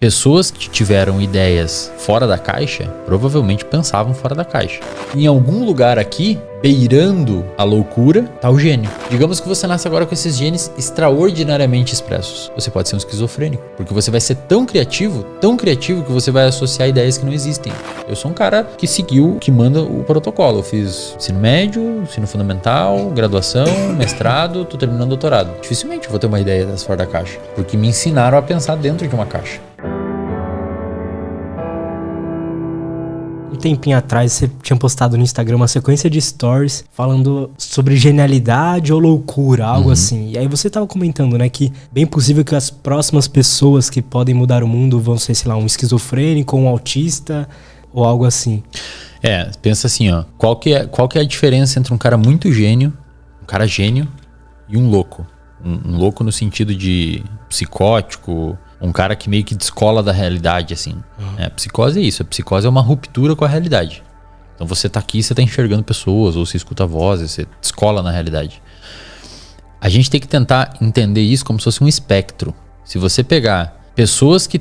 Pessoas que tiveram ideias fora da caixa, provavelmente pensavam fora da caixa. Em algum lugar aqui, beirando a loucura, tá o gênio. Digamos que você nasce agora com esses genes extraordinariamente expressos. Você pode ser um esquizofrênico, porque você vai ser tão criativo que você vai associar ideias que não existem. Eu sou um cara que seguiu, que manda o protocolo. Eu fiz ensino médio, ensino fundamental, graduação, mestrado, tô terminando doutorado. Dificilmente eu vou ter uma ideia dessa fora da caixa, porque me ensinaram a pensar dentro de uma caixa. Um tempinho atrás você tinha postado no Instagram uma sequência de stories falando sobre genialidade ou loucura, algo assim. E aí você tava comentando, né, que bem possível que as próximas pessoas que podem mudar o mundo vão ser, sei lá, um esquizofrênico, um autista ou algo assim. Pensa assim, ó. Qual que é a diferença entre um cara muito gênio, um cara gênio e um louco? Um louco no sentido de psicótico, um cara que meio que descola da realidade, assim. Psicose é isso. A psicose é uma ruptura com a realidade. Então você tá aqui, você tá enxergando pessoas, ou você escuta vozes, você descola na realidade. A gente tem que tentar entender isso como se fosse um espectro. Se você pegar pessoas que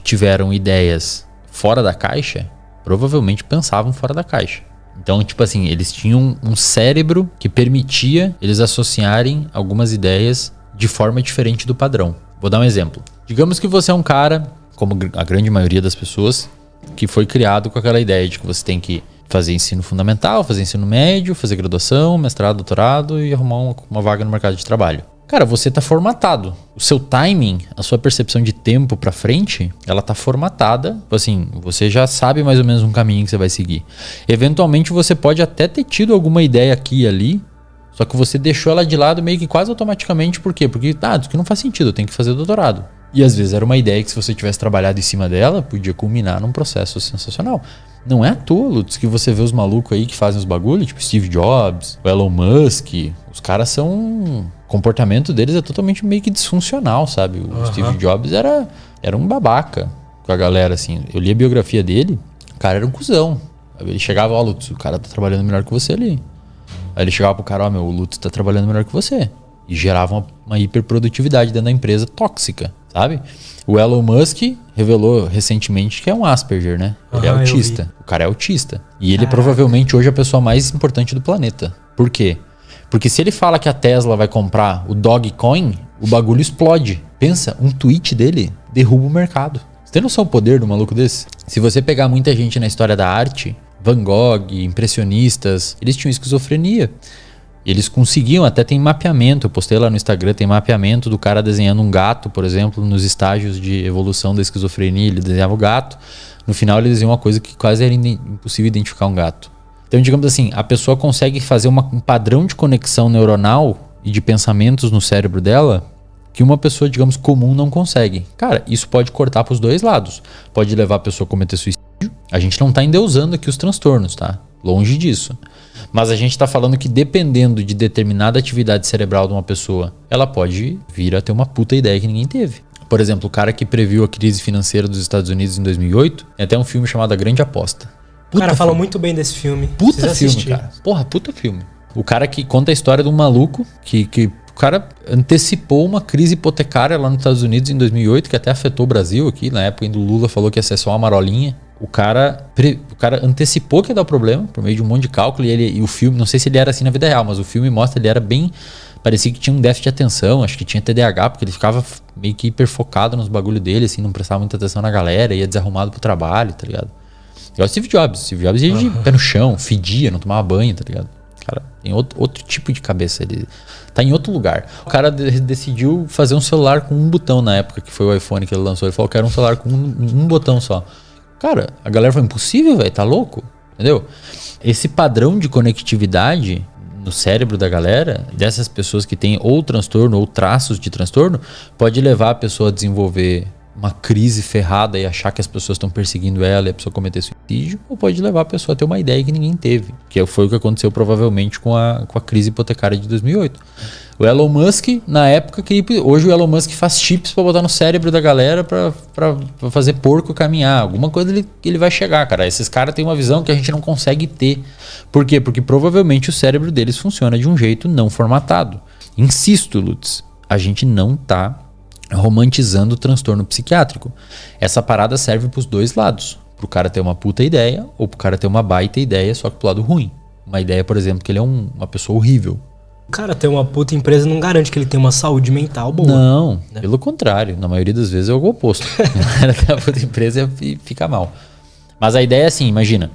tiveram ideias fora da caixa, provavelmente pensavam fora da caixa. Então, tipo assim, eles tinham um cérebro que permitia eles associarem algumas ideias de forma diferente do padrão. Vou dar um exemplo. Digamos que você é um cara, como a grande maioria das pessoas, que foi criado com aquela ideia de que você tem que fazer ensino fundamental, fazer ensino médio, fazer graduação, mestrado, doutorado e arrumar uma vaga no mercado de trabalho. Cara, você tá formatado. O seu timing, a sua percepção de tempo pra frente, ela tá formatada. Assim, você já sabe mais ou menos um caminho que você vai seguir. Eventualmente você pode até ter tido alguma ideia aqui e ali, só que você deixou ela de lado meio que quase automaticamente. Por quê? Porque, isso aqui não faz sentido, eu tenho que fazer doutorado. E às vezes era uma ideia que se você tivesse trabalhado em cima dela, podia culminar num processo sensacional. Não é à toa, Lutz, que você vê os malucos aí que fazem os bagulhos, tipo Steve Jobs, o Elon Musk. Os caras são... O comportamento deles é totalmente meio que disfuncional, sabe? O Steve Jobs era um babaca com a galera, assim. Eu li a biografia dele, o cara era um cuzão. Ele chegava, Lutz, o cara tá trabalhando melhor que você ali. Aí ele chegava pro cara, o Lutz tá trabalhando melhor que você. E gerava uma hiperprodutividade dentro da empresa tóxica, sabe? O Elon Musk revelou recentemente que é um Asperger, né? Ele é autista. O cara é autista. E ele provavelmente hoje é a pessoa mais importante do planeta. Por quê? Porque se ele fala que a Tesla vai comprar o Dogecoin, o bagulho explode. Pensa, um tweet dele derruba o mercado. Você tem noção do poder do maluco desse? Se você pegar muita gente na história da arte, Van Gogh, impressionistas, eles tinham esquizofrenia. Eles conseguiam, até tem mapeamento, eu postei lá no Instagram, tem mapeamento do cara desenhando um gato, por exemplo, nos estágios de evolução da esquizofrenia, ele desenhava o gato, no final ele desenhou uma coisa que quase era impossível identificar um gato. Então, digamos assim, a pessoa consegue fazer um padrão de conexão neuronal e de pensamentos no cérebro dela que uma pessoa, digamos, comum não consegue. Cara, isso pode cortar para os dois lados. Pode levar a pessoa a cometer suicídio. A gente não está endeusando aqui os transtornos, tá? Longe disso. Mas a gente está falando que dependendo de determinada atividade cerebral de uma pessoa, ela pode vir a ter uma puta ideia que ninguém teve. Por exemplo, o cara que previu a crise financeira dos Estados Unidos em 2008, tem até um filme chamado A Grande Aposta. O cara fala muito bem desse filme. Puta filme, cara. Porra, puta filme. O cara que conta a história de um maluco que o cara antecipou uma crise hipotecária lá nos Estados Unidos em 2008, que até afetou o Brasil aqui. Na época ainda o Lula falou que ia ser só uma marolinha. O cara antecipou que ia dar o problema por meio de um monte de cálculo. E o filme, não sei se ele era assim na vida real, mas o filme mostra ele era bem... Parecia que tinha um déficit de atenção, acho que tinha TDAH, porque ele ficava meio que hiperfocado nos bagulho dele, assim, não prestava muita atenção na galera, ia desarrumado pro trabalho, tá ligado? Igual o Steve Jobs. Steve Jobs ia de pé no chão, fedia, não tomava banho, tá ligado? Cara, tem outro tipo de cabeça. Ele tá em outro lugar. O cara decidiu fazer um celular com um botão na época, que foi o iPhone que ele lançou. Ele falou que era um celular com um botão só. Cara, a galera falou, impossível, velho, tá louco? Entendeu? Esse padrão de conectividade no cérebro da galera, dessas pessoas que têm ou transtorno ou traços de transtorno, pode levar a pessoa a desenvolver uma crise ferrada e achar que as pessoas estão perseguindo ela e a pessoa cometer suicídio, ou pode levar a pessoa a ter uma ideia que ninguém teve, que foi o que aconteceu provavelmente com a crise hipotecária de 2008. O Elon Musk, na época, hoje o Elon Musk faz chips para botar no cérebro da galera para fazer porco caminhar. Alguma coisa ele vai chegar, cara. Esses caras têm uma visão que a gente não consegue ter. Por quê? Porque provavelmente o cérebro deles funciona de um jeito não formatado. Insisto, Lutz, a gente não tá romantizando o transtorno psiquiátrico. Essa parada serve pros dois lados. Pro cara ter uma puta ideia ou pro cara ter uma baita ideia, só que pro lado ruim. Uma ideia, por exemplo, que ele é uma pessoa horrível. O cara ter uma puta empresa não garante que ele tem uma saúde mental boa. Não, né? Pelo contrário. Na maioria das vezes é o oposto. O cara tem uma puta empresa e fica mal. Mas a ideia é assim, imagina.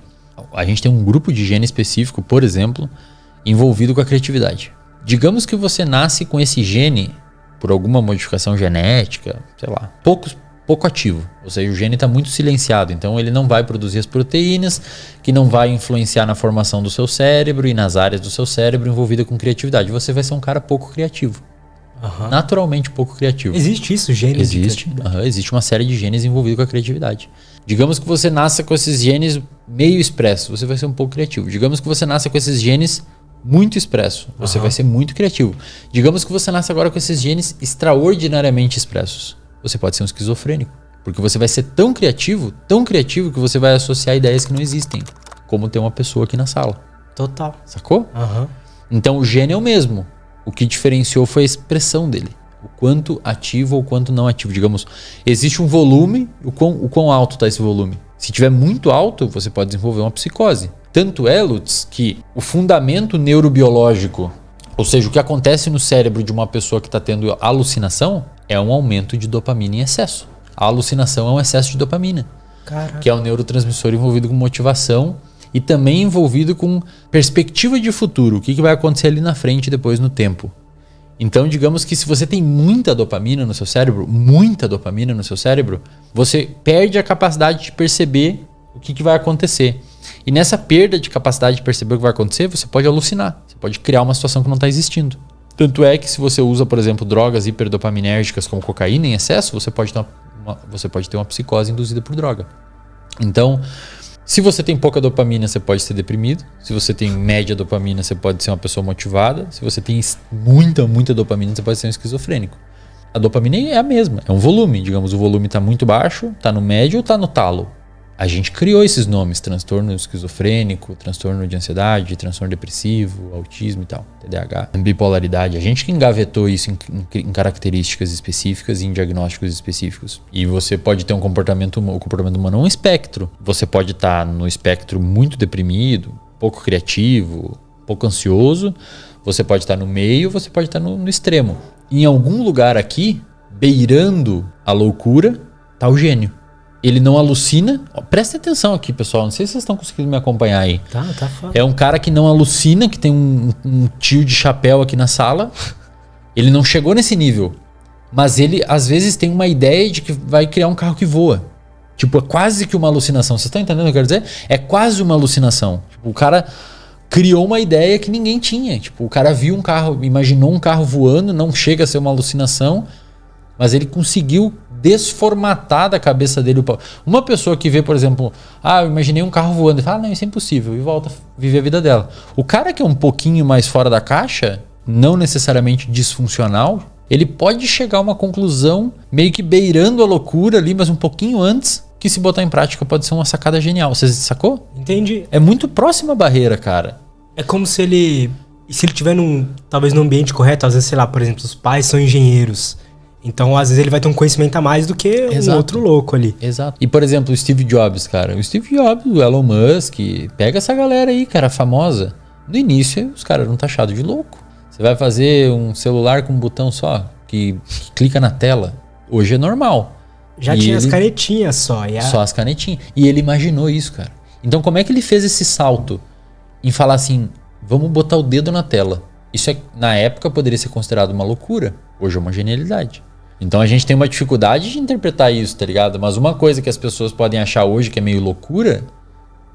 A gente tem um grupo de gene específico, por exemplo, envolvido com a criatividade. Digamos que você nasce com esse gene por alguma modificação genética, sei lá, pouco ativo. Ou seja, o gene está muito silenciado, então ele não vai produzir as proteínas, que não vai influenciar na formação do seu cérebro e nas áreas do seu cérebro envolvida com criatividade. Você vai ser um cara pouco criativo. Naturalmente pouco criativo. Existe isso, genes? Existe uma série de genes envolvidos com a criatividade. Digamos que você nasça com esses genes meio expressos, você vai ser um pouco criativo. Digamos que você nasça com esses genes muito expresso, você vai ser muito criativo. Digamos que você nasce agora com esses genes extraordinariamente expressos, você pode ser um esquizofrênico, porque você vai ser tão criativo que você vai associar ideias que não existem, como ter uma pessoa aqui na sala. Total. Sacou? Então o gene é o mesmo. O que diferenciou foi a expressão dele. O quanto ativo ou quanto não ativo. Digamos, existe um volume, o quão alto está esse volume. Se tiver muito alto, você pode desenvolver uma psicose. Tanto é, Lutz, que o fundamento neurobiológico, ou seja, o que acontece no cérebro de uma pessoa que está tendo alucinação, é um aumento de dopamina em excesso. A alucinação é um excesso de dopamina. Caraca. Que é um neurotransmissor envolvido com motivação e também envolvido com perspectiva de futuro. O que vai acontecer ali na frente depois no tempo. Então, digamos que se você tem muita dopamina no seu cérebro, você perde a capacidade de perceber o que vai acontecer. E nessa perda de capacidade de perceber o que vai acontecer, você pode alucinar. Você pode criar uma situação que não está existindo. Tanto é que se você usa, por exemplo, drogas hiperdopaminérgicas como cocaína em excesso, você pode ter uma psicose induzida por droga. Então, se você tem pouca dopamina, você pode ser deprimido. Se você tem média dopamina, você pode ser uma pessoa motivada. Se você tem muita dopamina, você pode ser um esquizofrênico. A dopamina é a mesma, é um volume. Digamos, o volume está muito baixo, está no médio ou está no talo. A gente criou esses nomes, transtorno esquizofrênico, transtorno de ansiedade, transtorno depressivo, autismo e tal, TDAH, bipolaridade. A gente que engavetou isso em características específicas e em diagnósticos específicos. E você pode ter o comportamento humano é um espectro. Você pode estar no espectro muito deprimido, pouco criativo, pouco ansioso. Você pode estar no meio, você pode estar no extremo. Em algum lugar aqui, beirando a loucura, tá o gênio. Ele não alucina. Presta atenção aqui, pessoal. Não sei se vocês estão conseguindo me acompanhar aí. Tá fácil. É um cara que não alucina, que tem um tio de chapéu aqui na sala. Ele não chegou nesse nível. Mas ele, às vezes, tem uma ideia de que vai criar um carro que voa. Tipo, é quase que uma alucinação. Vocês estão entendendo o que eu quero dizer? É quase uma alucinação. Tipo, o cara criou uma ideia que ninguém tinha. Tipo, o cara viu um carro, imaginou um carro voando, não chega a ser uma alucinação, mas ele conseguiu desformatar da cabeça dele. Uma pessoa que vê, por exemplo, eu imaginei um carro voando, e fala, não, isso é impossível, e volta a viver a vida dela. O cara que é um pouquinho mais fora da caixa, não necessariamente disfuncional, ele pode chegar a uma conclusão meio que beirando a loucura ali, mas um pouquinho antes, que se botar em prática pode ser uma sacada genial. Você sacou? Entendi. É muito próxima a barreira, cara. É como se ele tiver talvez num ambiente correto, às vezes, sei lá, por exemplo, os pais são engenheiros. Então, às vezes, ele vai ter um conhecimento a mais do que um outro louco ali. Exato. E, por exemplo, o Steve Jobs, cara. O Steve Jobs, o Elon Musk, pega essa galera aí, cara, famosa. No início, os caras eram taxados de louco. Você vai fazer um celular com um botão só, que clica na tela. Hoje é normal. Já tinha as canetinhas só. Só as canetinhas. E ele imaginou isso, cara. Então, como é que ele fez esse salto em falar assim, vamos botar o dedo na tela? Isso, na época, poderia ser considerado uma loucura. Hoje é uma genialidade. Então a gente tem uma dificuldade de interpretar isso, tá ligado? Mas uma coisa que as pessoas podem achar hoje que é meio loucura,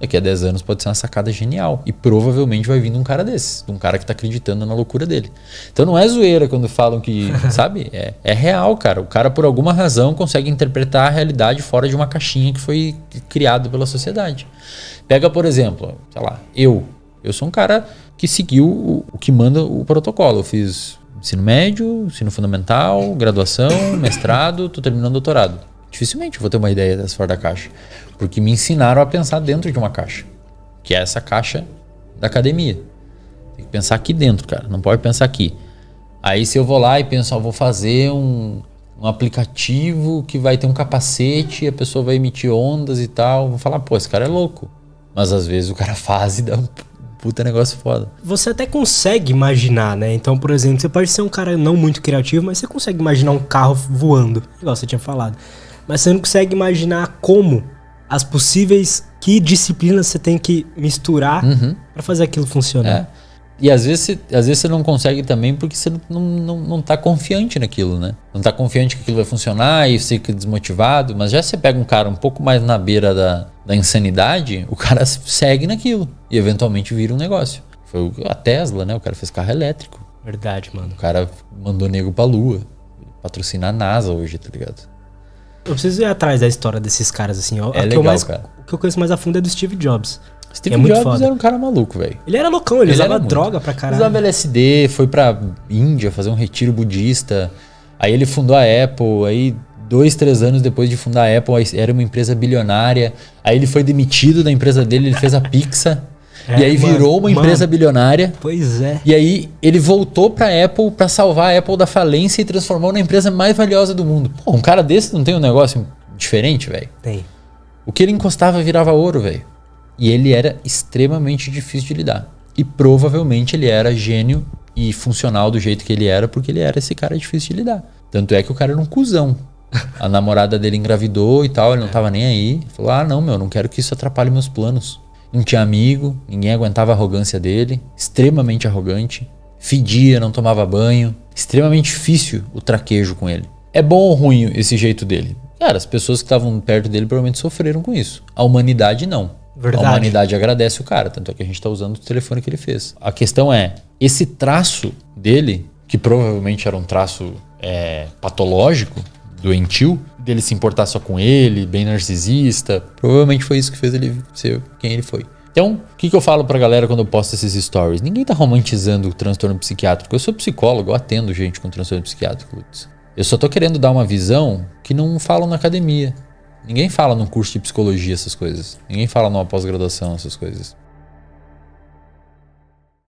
daqui a 10 anos pode ser uma sacada genial. E provavelmente vai vir de um cara desses, de um cara que tá acreditando na loucura dele. Então não é zoeira quando falam que, sabe? É real, cara. O cara, por alguma razão, consegue interpretar a realidade fora de uma caixinha que foi criada pela sociedade. Pega, por exemplo, sei lá, eu sou um cara que seguiu o que manda o protocolo. Eu fiz ensino médio, ensino fundamental, graduação, mestrado, tô terminando doutorado. Dificilmente eu vou ter uma ideia dessa fora da caixa. Porque me ensinaram a pensar dentro de uma caixa. Que é essa caixa da academia. Tem que pensar aqui dentro, cara. Não pode pensar aqui. Aí se eu vou lá e penso, vou fazer um aplicativo que vai ter um capacete e a pessoa vai emitir ondas e tal. Vou falar, pô, esse cara é louco. Mas às vezes o cara faz e dá um puta negócio foda. Você até consegue imaginar, né? Então, por exemplo, você pode ser um cara não muito criativo, mas você consegue imaginar um carro voando, igual você tinha falado. Mas você não consegue imaginar como as possíveis, que disciplinas você tem que misturar pra fazer aquilo funcionar. E às vezes você não consegue também porque você não tá confiante naquilo, né? Não tá confiante que aquilo vai funcionar e você fica desmotivado. Mas já você pega um cara um pouco mais na beira da insanidade, o cara segue naquilo e eventualmente vira um negócio. Foi a Tesla, né? O cara fez carro elétrico. Verdade, mano. O cara mandou nego pra lua. Patrocina a NASA hoje, tá ligado? Eu preciso ir atrás da história desses caras, assim. É legal, cara. O que eu conheço mais a fundo é do Steve Jobs. Steve Jobs era um cara maluco, velho. Ele era loucão, ele usava droga pra caralho. Usava LSD, foi pra Índia fazer um retiro budista. Aí ele fundou a Apple, aí 2-3 anos depois de fundar a Apple, era uma empresa bilionária. Aí ele foi demitido da empresa dele, ele fez a Pixar. E aí virou uma empresa bilionária. Pois é. E aí ele voltou pra Apple pra salvar a Apple da falência e transformou na empresa mais valiosa do mundo. Pô, um cara desse não tem um negócio diferente, velho? Tem. O que ele encostava virava ouro, velho. E ele era extremamente difícil de lidar. E provavelmente ele era gênio e funcional do jeito que ele era, porque ele era esse cara difícil de lidar. Tanto é que o cara era um cuzão. A namorada dele engravidou e tal, ele não tava nem aí. Falou, não, não quero que isso atrapalhe meus planos. Não tinha amigo, ninguém aguentava a arrogância dele. Extremamente arrogante. Fedia, não tomava banho. Extremamente difícil o traquejo com ele. É bom ou ruim esse jeito dele? Cara, as pessoas que estavam perto dele provavelmente sofreram com isso. A humanidade não. Verdade. A humanidade agradece o cara, tanto é que a gente tá usando o telefone que ele fez. A questão é, esse traço dele, que provavelmente era um traço patológico, doentio, dele se importar só com ele, bem narcisista, provavelmente foi isso que fez ele ser quem ele foi. Então, o que eu falo pra galera quando eu posto esses stories? Ninguém tá romantizando o transtorno psiquiátrico. Eu sou psicólogo, eu atendo gente com transtorno psiquiátrico. Eu só tô querendo dar uma visão que não falam na academia. Ninguém fala num curso de psicologia essas coisas. Ninguém fala numa pós-graduação essas coisas.